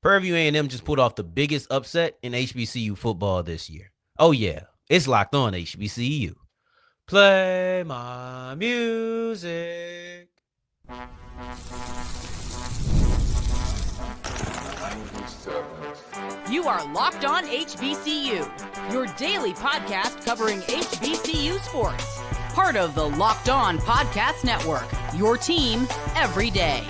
Prairie View A&M just pulled off the biggest upset in HBCU football this year. Oh yeah, it's locked on HBCU. Play my music. You are Locked On HBCU, your daily podcast covering HBCU sports. Part of the Locked On Podcast Network, your team every day.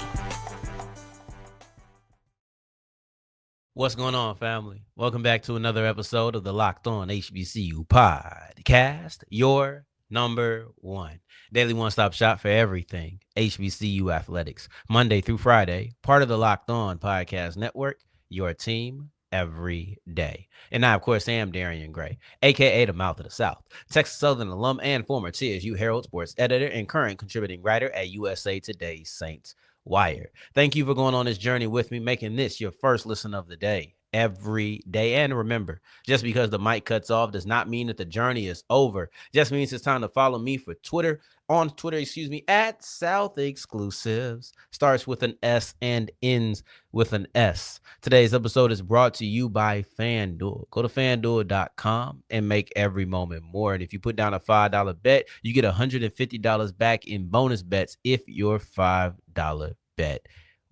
What's going on, family? Welcome back to another episode of the Locked On HBCU podcast, your number one daily one-stop shop for everything HBCU athletics, Monday through Friday, part of the Locked On Podcast Network, your team every day. And I, of course, am Darian Gray, a.k.a. the Mouth of the South, Texas Southern alum and former TSU Herald sports editor and current contributing writer at USA Today's Saints Wire. Thank you for going on this journey with me, making this your first listen of the day every day. And remember, just because the mic cuts off does not mean that the journey is over. Just means it's time to follow me for Twitter, at South Exclusives. Starts with an S and ends with an S. Today's episode is brought to you by FanDuel. Go to FanDuel.com and make every moment more. And if you put down a $5 bet, you get $150 back in bonus bets if your $5 bet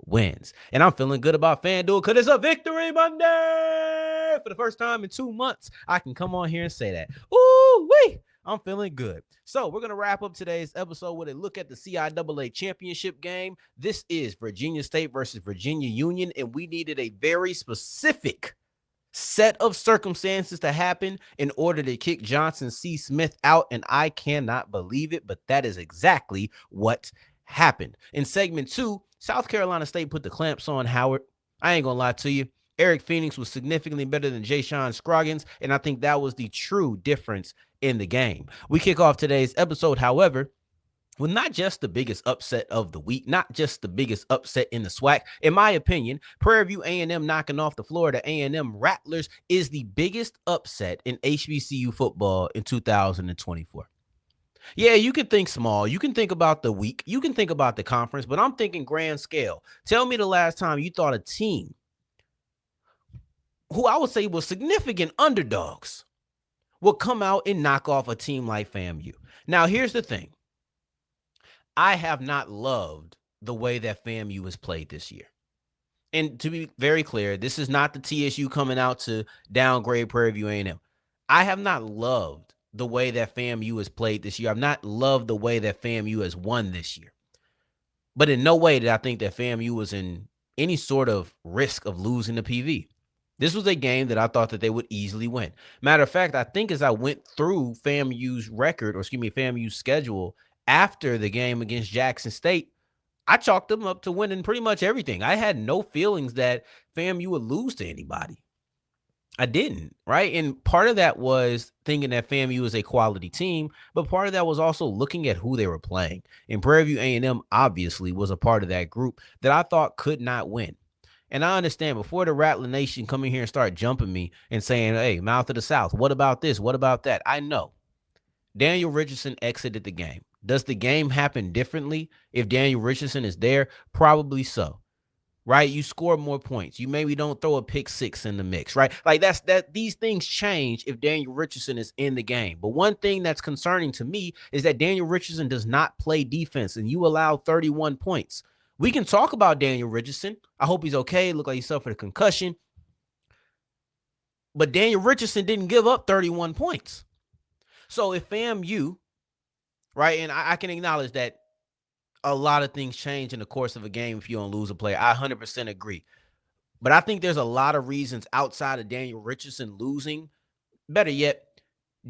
wins. And I'm feeling good about FanDuel because it's a Victory Monday. For the first time in 2 months, I can come on here and say that. Ooh-wee! I'm feeling good. So we're going to wrap up today's episode with a look at the CIAA championship game. This is Virginia State versus Virginia Union, and we needed a very specific set of circumstances to happen in order to kick Johnson C. Smith out, and I cannot believe it, but that is exactly what happened. In segment 2, South Carolina State put the clamps on Howard. I ain't going to lie to you. Eric Phoenix was significantly better than Ja'Shawn Scroggins, and I think that was the true difference in the game. We kick off today's episode, however, with not just the biggest upset of the week, not just the biggest upset in the SWAC. In my opinion, Prairie View A&M knocking off the Florida A&M Rattlers is the biggest upset in HBCU football in 2024. Yeah, you can think small. You can think about the week. You can think about the conference, but I'm thinking grand scale. Tell me the last time you thought a team who I would say was significant underdogs will come out and knock off a team like FAMU. Now, here's the thing. I have not loved the way that FAMU has played this year. And to be very clear, this is not the TSU coming out to downgrade Prairie View A&M. I have not loved the way that FAMU has played this year. I've not loved the way that FAMU has won this year. But in no way did I think that FAMU was in any sort of risk of losing the PV. This was a game that I thought that they would easily win. Matter of fact, I think as I went through FAMU's FAMU's schedule after the game against Jackson State, I chalked them up to winning pretty much everything. I had no feelings that FAMU would lose to anybody. I didn't, right? And part of that was thinking that FAMU is a quality team, but part of that was also looking at who they were playing. And Prairie View A&M obviously was a part of that group that I thought could not win. And I understand before the Rattler Nation come in here and start jumping me and saying, hey, Mouth of the South, what about this? What about that? I know Daniel Richardson exited the game. Does the game happen differently if Daniel Richardson is there? Probably so, right? You score more points. You maybe don't throw a pick six in the mix, right? Like these things change if Daniel Richardson is in the game. But one thing that's concerning to me is that Daniel Richardson does not play defense, and you allow 31 points. We can talk about Daniel Richardson. I hope he's okay. Look like he suffered a concussion. But Daniel Richardson didn't give up 31 points. So if FAMU, right, and I can acknowledge that a lot of things change in the course of a game if you don't lose a player. I 100% agree. But I think there's a lot of reasons outside of Daniel Richardson losing. Better yet,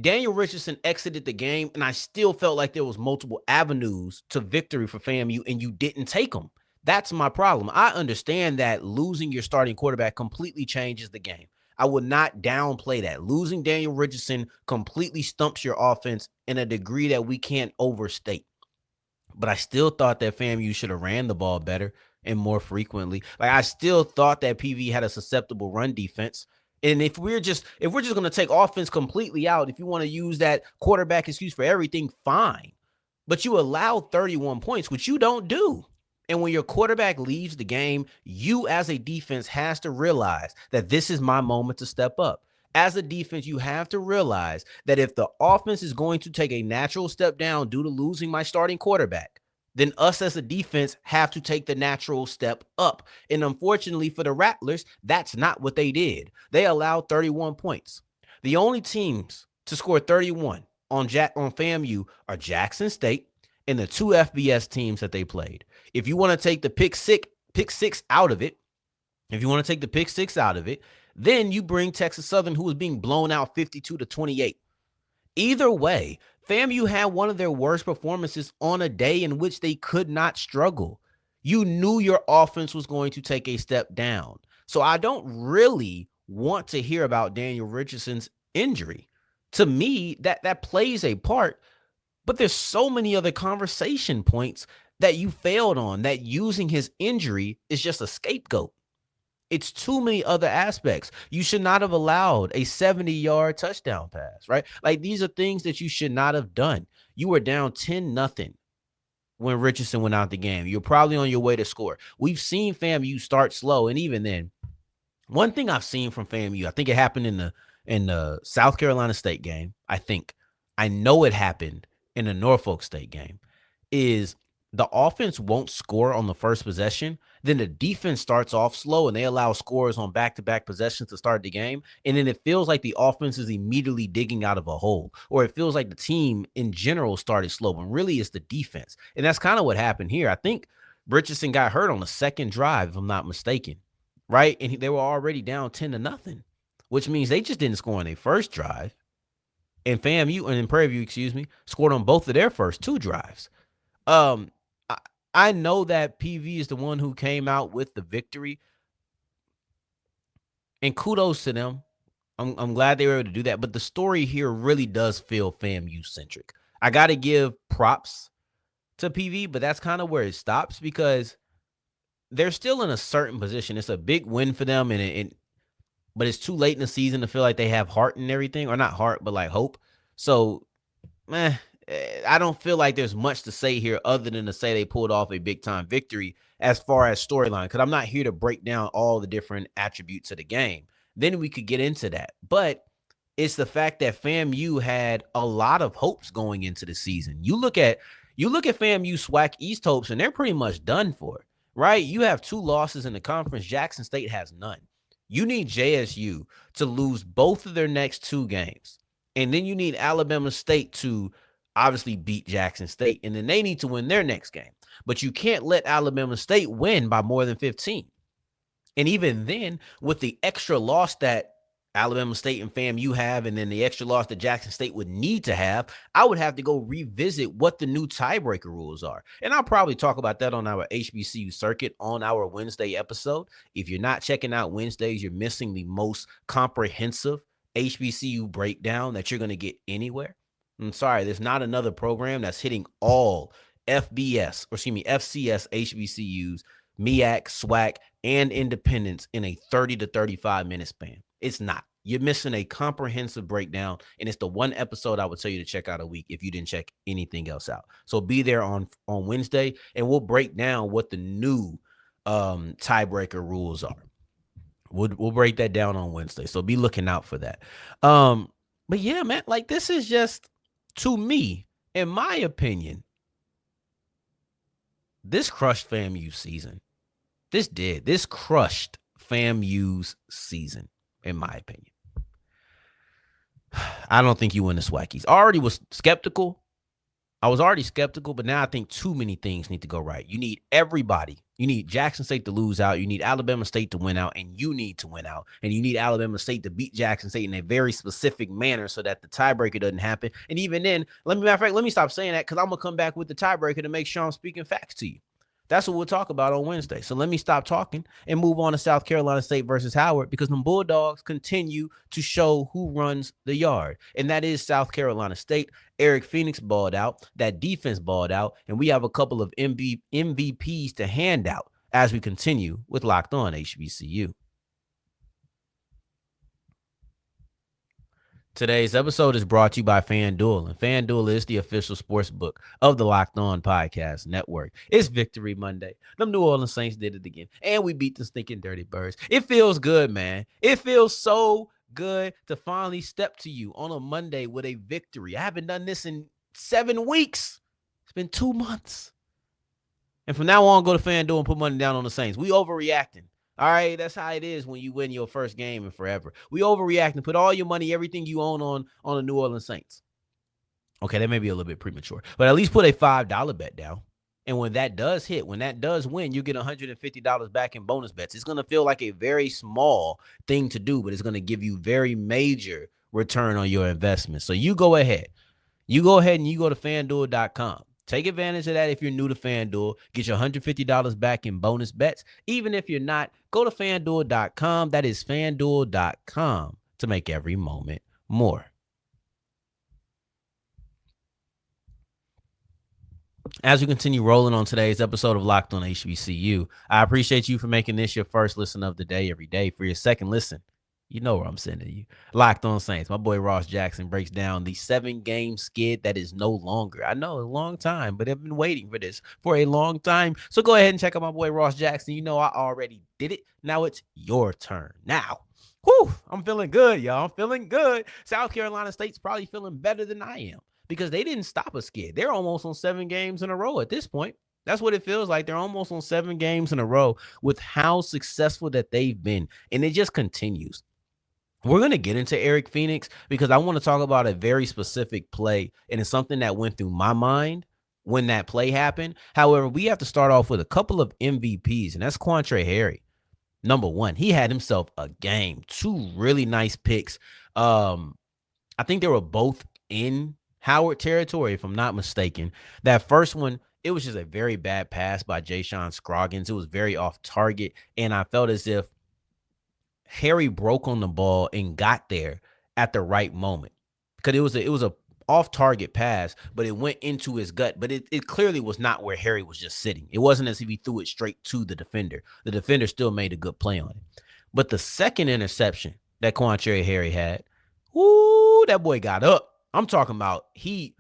Daniel Richardson exited the game, and I still felt like there was multiple avenues to victory for FAMU, and you didn't take them. That's my problem. I understand that losing your starting quarterback completely changes the game. I would not downplay that. Losing Daniel Richardson completely stumps your offense in a degree that we can't overstate. But I still thought that FAMU should have ran the ball better and more frequently. Like, I still thought that PV had a susceptible run defense. And if we're just going to take offense completely out, if you want to use that quarterback excuse for everything, fine. But you allow 31 points, which you don't do. And when your quarterback leaves the game, you as a defense has to realize that this is my moment to step up. As a defense, you have to realize that if the offense is going to take a natural step down due to losing my starting quarterback, then us as a defense have to take the natural step up. And unfortunately for the Rattlers, that's not what they did. They allowed 31 points. The only teams to score 31 on FAMU are Jackson State and the two FBS teams that they played. If you want to take the pick six out of it, then you bring Texas Southern, who was being blown out 52-28. Either way, FAMU had one of their worst performances on a day in which they could not struggle. You knew your offense was going to take a step down. So I don't really want to hear about Daniel Richardson's injury. To me, that plays a part, but there's so many other conversation points that you failed on, that using his injury is just a scapegoat. It's too many other aspects. You should not have allowed a 70-yard touchdown pass, right? Like, these are things that you should not have done. You were down 10-0 when Richardson went out the game. You're probably on your way to score. We've seen FAMU start slow, and even then, one thing I've seen from FAMU, I think it happened in the South Carolina State game. I know it happened in the Norfolk State game, is the offense won't score on the first possession. Then the defense starts off slow and they allow scores on back-to-back possessions to start the game. And then it feels like the offense is immediately digging out of a hole, or it feels like the team in general started slow, but really it's the defense. And that's kind of what happened here. I think Richardson got hurt on the second drive, if I'm not mistaken, right? And they were already down 10-0, which means they just didn't score on their first drive. And FAMU, and in Prairie View, scored on both of their first two drives. I know that PV is the one who came out with the victory, and kudos to them. I'm glad they were able to do that, but the story here really does feel FAMU centric. I got to give props to PV, but that's kind of where it stops, because they're still in a certain position. It's a big win for them, but it's too late in the season to feel like they have heart and everything, or not heart, but like hope. So, I don't feel like there's much to say here other than to say they pulled off a big-time victory as far as storyline, because I'm not here to break down all the different attributes of the game. Then we could get into that. But it's the fact that FAMU had a lot of hopes going into the season. You look at FAMU SWAC East hopes, and they're pretty much done for, right? You have 2 losses in the conference. Jackson State has none. You need JSU to lose both of their next 2 games. And then you need Alabama State to obviously beat Jackson State, and then they need to win their next game. But you can't let Alabama State win by more than 15. And even then, with the extra loss that Alabama State and FAMU have, and then the extra loss that Jackson State would need to have, I would have to go revisit what the new tiebreaker rules are. And I'll probably talk about that on our HBCU circuit on our Wednesday episode. If you're not checking out Wednesdays, you're missing the most comprehensive HBCU breakdown that you're going to get anywhere. I'm sorry, there's not another program that's hitting all FCS HBCUs, MEAC, SWAC, and independents in a 30 to 35 minute span. It's not. You're missing a comprehensive breakdown, and it's the one episode I would tell you to check out a week if you didn't check anything else out. So be there on Wednesday, and we'll break down what the new tiebreaker rules are. We'll break that down on Wednesday, so be looking out for that. But yeah, man, like, this is just, to me, in my opinion, this crushed FAMU's season. This crushed FAMU's season, in my opinion. I don't think you win the SWACkies. I was already skeptical, but now I think too many things need to go right. You need everybody. You need Jackson State to lose out. You need Alabama State to win out, and you need to win out. And you need Alabama State to beat Jackson State in a very specific manner so that the tiebreaker doesn't happen. And even then, let me stop saying that, because I'm going to come back with the tiebreaker to make sure I'm speaking facts to you. That's what we'll talk about on Wednesday. So let me stop talking and move on to South Carolina State versus Howard, because the Bulldogs continue to show who runs the yard. And that is South Carolina State. Eric Phoenix balled out. That defense balled out. And we have a couple of MVPs to hand out as we continue with Locked On HBCU. Today's episode is brought to you by FanDuel, and FanDuel is the official sports book of the Locked On Podcast Network. It's Victory Monday. Them New Orleans Saints did it again, and we beat the stinking Dirty Birds. It feels good, man. It feels so good to finally step to you on a Monday with a victory. I haven't done this in 7 weeks. It's been 2 months. And from now on, go to FanDuel and put money down on the Saints. We overreacting. All right, that's how it is when you win your first game in forever. We overreact and put all your money, everything you own on the New Orleans Saints. Okay, that may be a little bit premature, but at least put a $5 bet down. And when that does hit, when that does win, you get $150 back in bonus bets. It's going to feel like a very small thing to do, but it's going to give you very major return on your investment. So you go ahead. You go ahead and you go to FanDuel.com. Take advantage of that if you're new to FanDuel. Get your $150 back in bonus bets. Even if you're not, go to FanDuel.com. That is FanDuel.com to make every moment more. As we continue rolling on today's episode of Locked On HBCU, I appreciate you for making this your first listen of the day every day. For your second listen, you know where I'm sending you. Locked On Saints. My boy Ross Jackson breaks down the 7-game skid that is no longer. I know, a long time, but I've been waiting for this for a long time. So go ahead and check out my boy Ross Jackson. You know I already did it. Now it's your turn. Now, I'm feeling good, y'all. I'm feeling good. South Carolina State's probably feeling better than I am because they didn't stop a skid. They're almost on 7 games in a row at this point. That's what it feels like. They're almost on 7 games in a row with how successful that they've been. And it just continues. We're going to get into Eric Phoenix because I want to talk about a very specific play, and it's something that went through my mind when that play happened. However, we have to start off with a couple of MVPs, and that's Kwantre Harry. Number one, he had himself a game. 2 really nice picks. I think they were both in Howard territory, if I'm not mistaken. That first one, it was just a very bad pass by Ja'Shawn Scroggins. It was very off target, and I felt as if Harry broke on the ball and got there at the right moment because it was a off target pass, but it went into his gut. But it clearly was not where Harry was just sitting. It wasn't as if he threw it straight to the defender. The defender still made a good play on it. But the second interception that Kwantre Harry had, that boy got up. I'm talking about he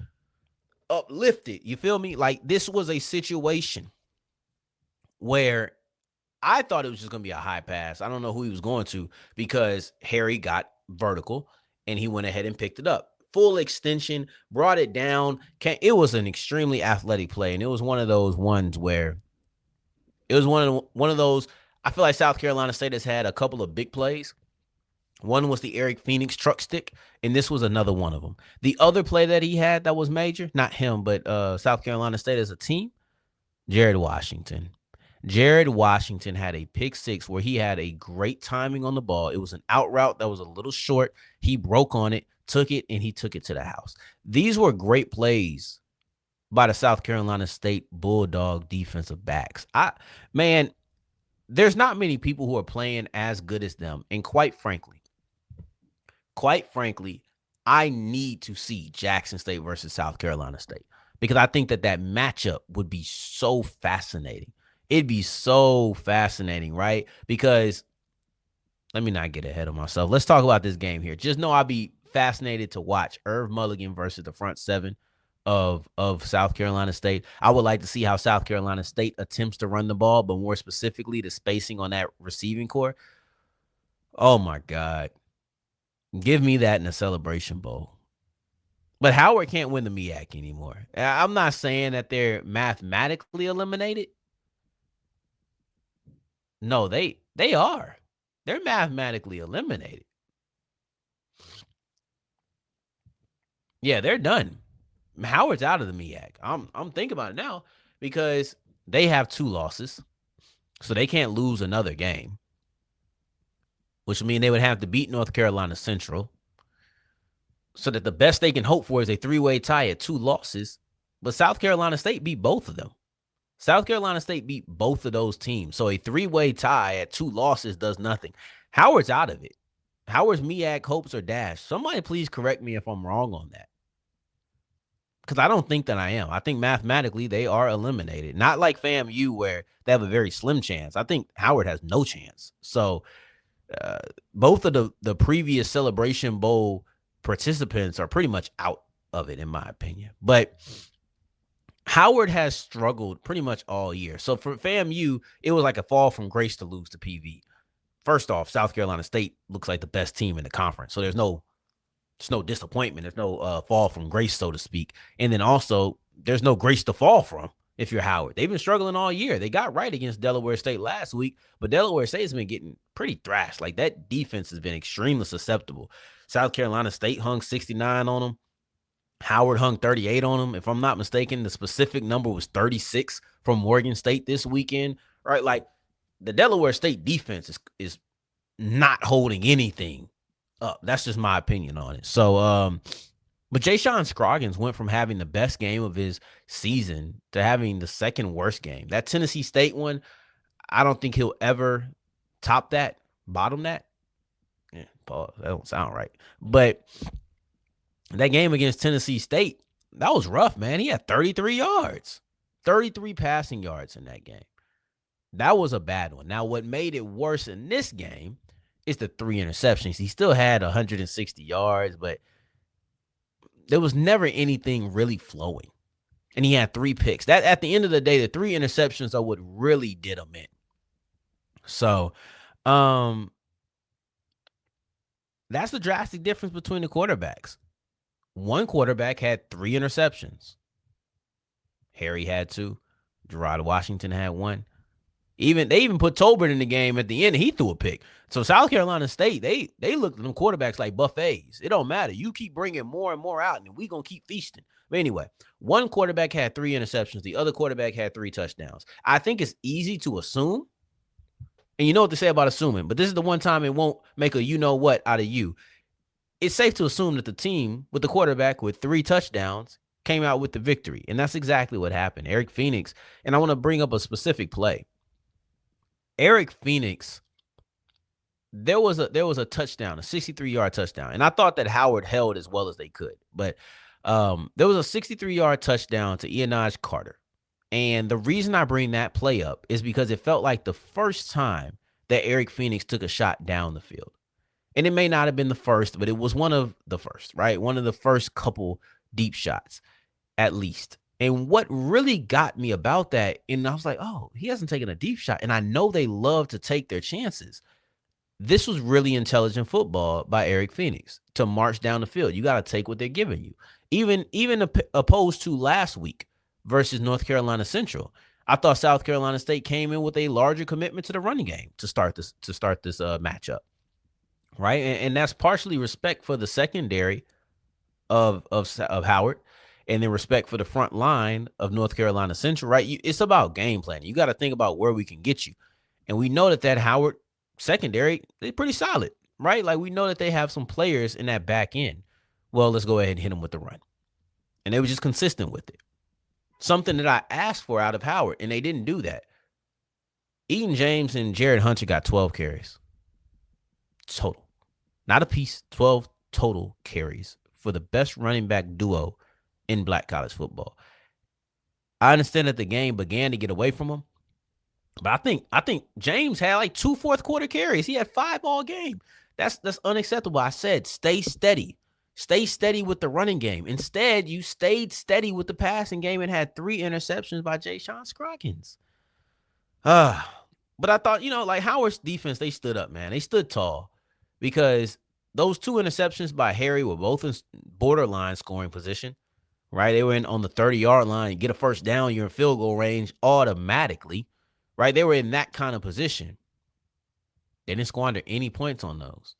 uplifted. You feel me? Like this was a situation where I thought it was just going to be a high pass. I don't know who he was going to because Harry got vertical and he went ahead and picked it up. Full extension, brought it down. It was an extremely athletic play, and it was one of those ones where it was one of those. I feel like South Carolina State has had a couple of big plays. One was the Eric Phoenix truck stick, and this was another one of them. The other play that he had that was major, not him, but South Carolina State as a team, Jared Washington. Jared Washington had a pick 6 where he had a great timing on the ball. It was an out route that was a little short. He broke on it, took it, and he took it to the house. These were great plays by the South Carolina State Bulldog defensive backs. There's not many people who are playing as good as them. And quite frankly, I need to see Jackson State versus South Carolina State because I think that matchup would be so fascinating. It'd be so fascinating, right? Because let me not get ahead of myself. Let's talk about this game here. Just know I'd be fascinated to watch Irv Mulligan versus the front 7 of South Carolina State. I would like to see how South Carolina State attempts to run the ball, but more specifically the spacing on that receiving core. Oh, my God. Give me that in a Celebration Bowl. But Howard can't win the MEAC anymore. I'm not saying that they're mathematically eliminated. No, they are. They're mathematically eliminated. Yeah, they're done. Howard's out of the MEAC. I'm thinking about it now because they have 2 losses, so they can't lose another game, which would mean they would have to beat North Carolina Central, so that the best they can hope for is a 3-way tie at 2 losses. But South Carolina State beat both of them. South Carolina State beat both of those teams. So a 3-way tie at 2 losses does nothing. Howard's out of it. Howard's MEAC hopes are dashed. Somebody please correct me if I'm wrong on that. Because I don't think that I am. I think mathematically they are eliminated. Not like FAMU where they have a very slim chance. I think Howard has no chance. So both of the previous Celebration Bowl participants are pretty much out of it, in my opinion. But Howard has struggled pretty much all year. So for FAMU, it was like a fall from grace to lose to PV. First off, South Carolina State looks like the best team in the conference. So there's no disappointment. There's no fall from grace, so to speak. And then also, there's no grace to fall from if you're Howard. They've been struggling all year. They got right against Delaware State last week, but Delaware State has been getting pretty thrashed. Like, that defense has been extremely susceptible. South Carolina State hung 69 on them. Howard hung 38 on them. If I'm not mistaken, the specific number was 36 from Morgan State this weekend, right? Like, the Delaware State defense is not holding anything up. That's just my opinion on it. So, but Ja'Shawn Scroggins went from having the best game of his season to having the second worst game. That Tennessee State one, I don't think he'll ever top that, bottom that. Yeah, pause. That don't sound right. But that game against Tennessee State, that was rough, man. He had 33 yards, 33 passing yards in that game. That was a bad one. Now, what made it worse in this game is the 3 interceptions. He still had 160 yards, but there was never anything really flowing. And he had 3 picks. That, at the end of the day, the 3 interceptions are what really did him in. So, that's the drastic difference between the quarterbacks. One quarterback had 3 interceptions. Harry had 2. Gerard Washington had 1. They even put Tolbert in the game at the end, and he threw a pick. So South Carolina State, they looked at them quarterbacks like buffets. It don't matter. You keep bringing more and more out, and we going to keep feasting. But anyway, one quarterback had 3 interceptions. The other quarterback had 3 touchdowns. I think it's easy to assume, and you know what to say about assuming, but this is the one time it won't make a you-know-what out of you. It's safe to assume that the team with the quarterback with 3 touchdowns came out with the victory, and that's exactly what happened. Eric Phoenix, and I want to bring up a specific play. Eric Phoenix, there was a touchdown, a 63-yard touchdown. And I thought that Howard held as well as they could. But there was a 63-yard touchdown to Ionaj Carter. And the reason I bring that play up is because it felt like the first time that Eric Phoenix took a shot down the field. And it may not have been the first, but it was one of the first, right? One of the first couple deep shots, at least. And what really got me about that, and I was like, oh, he hasn't taken a deep shot. And I know they love to take their chances. This was really intelligent football by Eric Phoenix to march down the field. You got to take what they're giving you. Even opposed to last week versus North Carolina Central, I thought South Carolina State came in with a larger commitment to the running game to start this matchup, right? And that's partially respect for the secondary of Howard. And then respect for the front line of North Carolina Central, right? It's about game planning. You got to think about where we can get you. And we know that Howard secondary, they're pretty solid, right? Like, we know that they have some players in that back end. Well, let's go ahead and hit them with the run. And they were just consistent with it. Something that I asked for out of Howard, and they didn't do that. Eden James and Jared Hunter got 12 carries. Total. Not a piece, 12 total carries for the best running back duo in Black college football. I understand that the game began to get away from him, but I think James had like 2 fourth quarter carries. He had 5 all game. That's unacceptable. I said stay steady. Stay steady with the running game. Instead, you stayed steady with the passing game and had 3 interceptions by Ja'Shawn Scroggins. But I thought, like Howard's defense, they stood up, man. They stood tall because those 2 interceptions by Harry were both in borderline scoring position. Right, they were on the 30-yard line. You get a first down, you're in field goal range automatically. Right, they were in that kind of position. They didn't squander any points on those.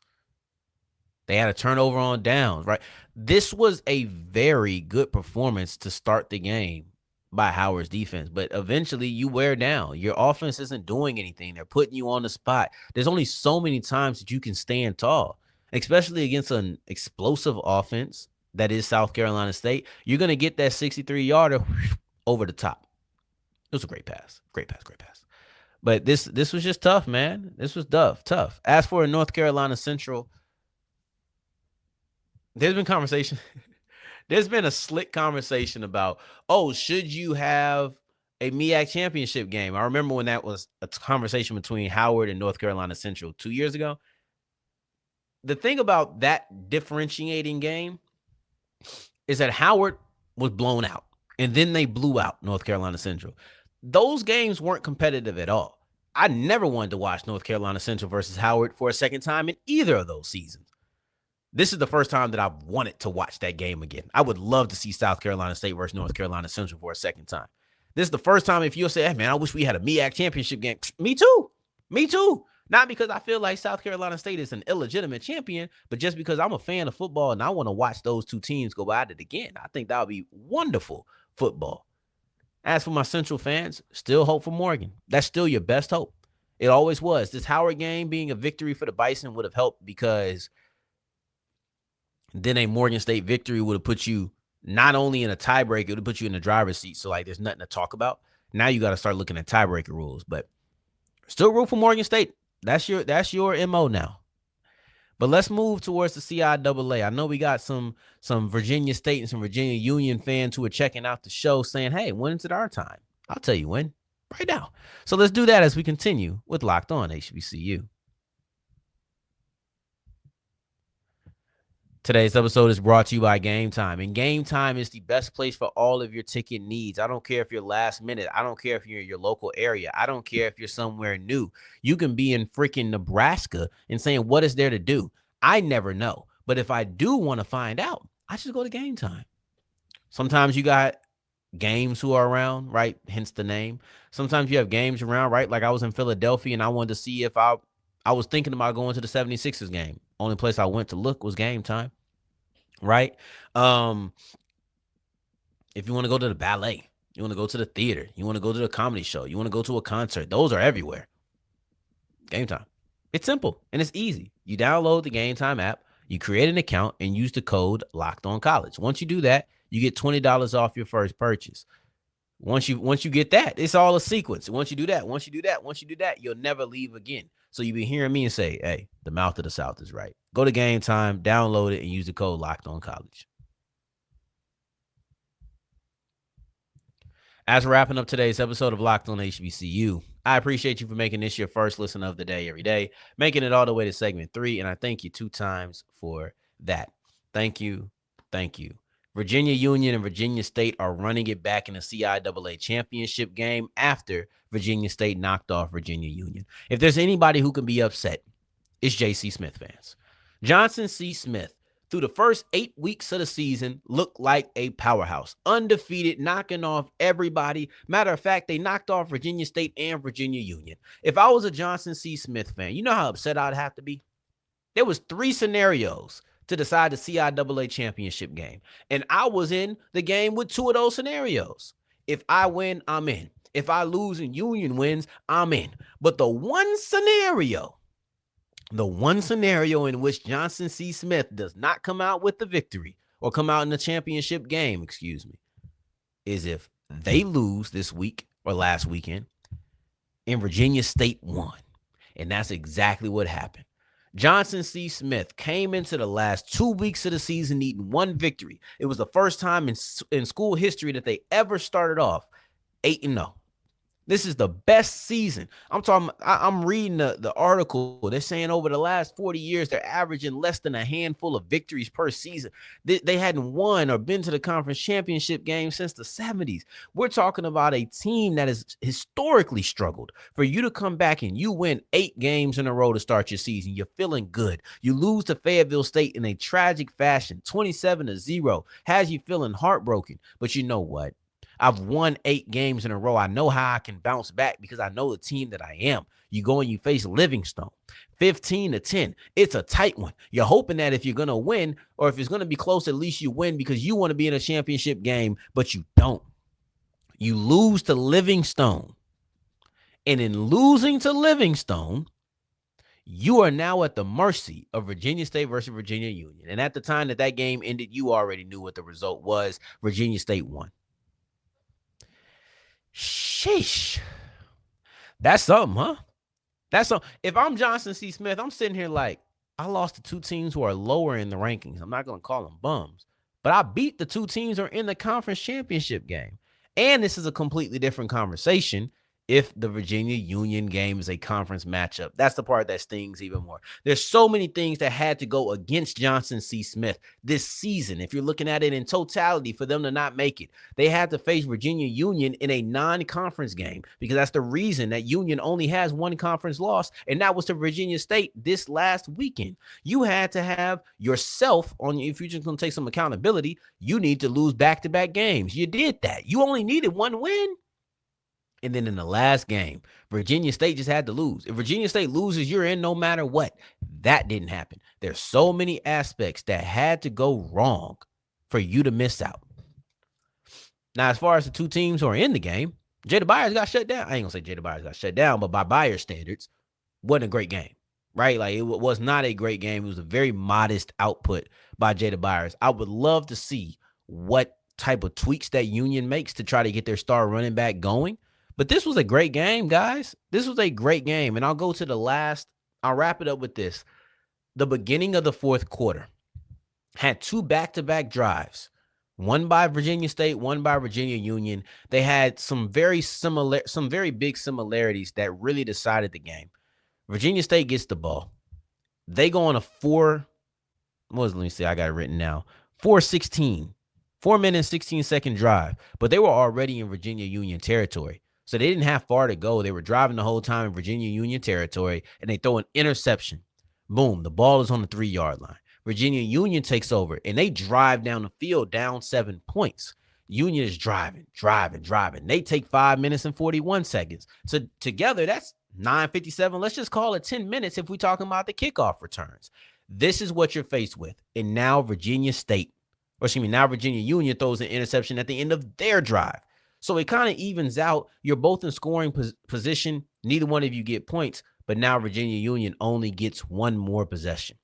They had a turnover on downs. Right, this was a very good performance to start the game by Howard's defense. But eventually, you wear down. Your offense isn't doing anything. They're putting you on the spot. There's only so many times that you can stand tall, especially against an explosive offense that is South Carolina State. You're going to get that 63-yarder over the top. It was a great pass. Great pass. But this was just tough, man. This was tough. As for North Carolina Central, there's been conversation. There's been a slick conversation about, should you have a MEAC championship game? I remember when that was a conversation between Howard and North Carolina Central 2 years ago. the thing about that differentiating game is that Howard was blown out, and then they blew out North Carolina Central. Those games weren't competitive at all. I never wanted to watch North Carolina Central versus Howard for a second time in either of those seasons. This is the first time that I've wanted to watch that game again. I would love to see South Carolina State versus North Carolina Central for a second time. This is the first time if you'll say, hey, man, I wish we had a MEAC championship game. Me too. Me too. Not because I feel like South Carolina State is an illegitimate champion, but just because I'm a fan of football and I want to watch those two teams go at it again. I think that would be wonderful football. As for my Central fans, still hope for Morgan. That's still your best hope. It always was. This Howard game being a victory for the Bison would have helped because then a Morgan State victory would have put you not only in a tiebreaker, it would have put you in the driver's seat. So, like, there's nothing to talk about. Now you got to start looking at tiebreaker rules. But still root for Morgan State. That's your MO now. But let's move towards the CIAA. I know we got some Virginia State and some Virginia Union fans who are checking out the show saying, hey, when is it our time? I'll tell you when. Right now. So let's do that as we continue with Locked On HBCU. Today's episode is brought to you by Game Time, and Game Time is the best place for all of your ticket needs. I don't care if you're last minute. I don't care if you're in your local area. I don't care if you're somewhere new. You can be in freaking Nebraska and saying, what is there to do? I never know. But if I do want to find out, I just go to Game Time. Sometimes you got games who are around, right? Hence the name. Sometimes you have games around, right? Like I was in Philadelphia and I wanted to see if I was thinking about going to the 76ers game. Only place I went to look was Game Time, right? If you want to go to the ballet, you want to go to the theater, you want to go to the comedy show, you want to go to a concert, those are everywhere. Game Time. It's simple and it's easy. You download the Game Time app, you create an account, and use the code LOCKEDONCollege. Once you do that, you get $20 off your first purchase. Once you get that, it's all a sequence. Once you do that, you'll never leave again. So you've been hearing me and say, hey, the mouth of the South is right. Go to Game Time, download it, and use the code LOCKEDONCollege. As we're wrapping up today's episode of Locked On HBCU, I appreciate you for making this your first listen of the day every day, making it all the way to segment 3, and I thank you 2 times for that. Thank you. Thank you. Virginia Union and Virginia State are running it back in the CIAA championship game after Virginia State knocked off Virginia Union. If there's anybody who can be upset, it's J.C. Smith fans. Johnson C. Smith, through the first 8 weeks of the season, looked like a powerhouse. Undefeated, knocking off everybody. Matter of fact, they knocked off Virginia State and Virginia Union. If I was a Johnson C. Smith fan, you know how upset I'd have to be? There was 3 scenarios to decide the CIAA championship game. And I was in the game with 2 of those scenarios. If I win, I'm in. If I lose and Union wins, I'm in. But the one scenario in which Johnson C. Smith does not come out with the victory or come out in the championship game, is if they lose this week or last weekend and Virginia State won. And that's exactly what happened. Johnson C. Smith came into the last 2 weeks of the season needing 1 victory. It was the first time in school history that they ever started off 8-0. This is the best season. I'm reading the article. They're saying over the last 40 years, they're averaging less than a handful of victories per season. They hadn't won or been to the conference championship game since the 70s. We're talking about a team that has historically struggled. For you to come back and you win 8 games in a row to start your season, you're feeling good. You lose to Fayetteville State in a tragic fashion, 27-0, has you feeling heartbroken. But you know what? I've won 8 games in a row. I know how I can bounce back because I know the team that I am. You go and you face Livingstone, 15-10. It's a tight one. You're hoping that if you're going to win or if it's going to be close, at least you win because you want to be in a championship game, but you don't. You lose to Livingstone. And in losing to Livingstone, you are now at the mercy of Virginia State versus Virginia Union. And at the time that game ended, you already knew what the result was. Virginia State won. Sheesh. That's something, huh? That's something. If I'm Johnson C. Smith, I'm sitting here like, I lost to 2 teams who are lower in the rankings. I'm not going to call them bums. But I beat the 2 teams who are in the conference championship game. And this is a completely different conversation if the Virginia Union game is a conference matchup. That's the part that stings even more. There's so many things that had to go against Johnson C. Smith this season. If you're looking at it in totality for them to not make it, they had to face Virginia Union in a non-conference game because that's the reason that Union only has one conference loss, and that was to Virginia State this last weekend. You had to have yourself on, if you're just going to take some accountability, you need to lose back-to-back games. You did that. You only needed one win. And then in the last game, Virginia State just had to lose. If Virginia State loses, you're in no matter what. That didn't happen. There's so many aspects that had to go wrong for you to miss out. Now, as far as the two teams who are in the game, Jada Byers got shut down. I ain't going to say Jada Byers got shut down, but by Byers standards, wasn't a great game, right? Like, it was not a great game. It was a very modest output by Jada Byers. I would love to see what type of tweaks that Union makes to try to get their star running back going. But this was a great game, guys. This was a great game. And I'll go to the last. I'll wrap it up with this. The beginning of the fourth quarter had two back-to-back drives. One by Virginia State, one by Virginia Union. They had some very big similarities that really decided the game. Virginia State gets the ball. They go on a let me see, I got it written now. 4:16. 4-minute, 16-second drive. But they were already in Virginia Union territory. So they didn't have far to go. They were driving the whole time in Virginia Union territory, and they throw an interception. Boom, the ball is on the 3-yard line. Virginia Union takes over, and they drive down the field down 7 points. Union is driving. They take 5 minutes and 41 seconds. So together, that's 9:57. Let's just call it 10 minutes if we're talking about the kickoff returns. This is what you're faced with. And now Virginia Union throws an interception at the end of their drive. So it kind of evens out. You're both in scoring position. Neither one of you get points, but now Virginia Union only gets one more possession.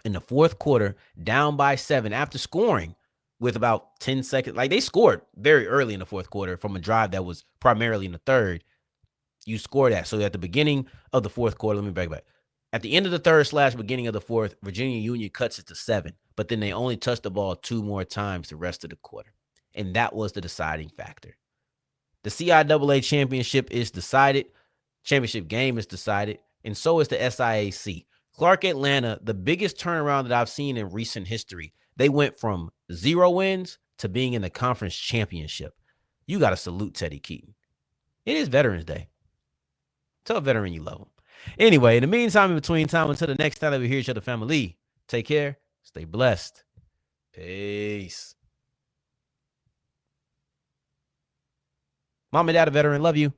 In the fourth quarter, down by 7 after scoring with about 10 seconds. Like, they scored very early in the fourth quarter from a drive that was primarily in the third. You score that. So at the beginning of the fourth quarter, let me back. At the end of the third / beginning of the fourth, Virginia Union cuts it to 7, but then they only touch the ball 2 more times the rest of the quarter. And that was the deciding factor. The CIAA championship is decided. Championship game is decided. And so is the SIAC. Clark Atlanta, the biggest turnaround that I've seen in recent history. They went from 0 wins to being in the conference championship. You got to salute Teddy Keaton. It is Veterans Day. Tell a veteran you love him. Anyway, in the meantime, in between time, until the next time that we hear each other, family, take care. Stay blessed. Peace. Mom and Dad, a veteran, love you.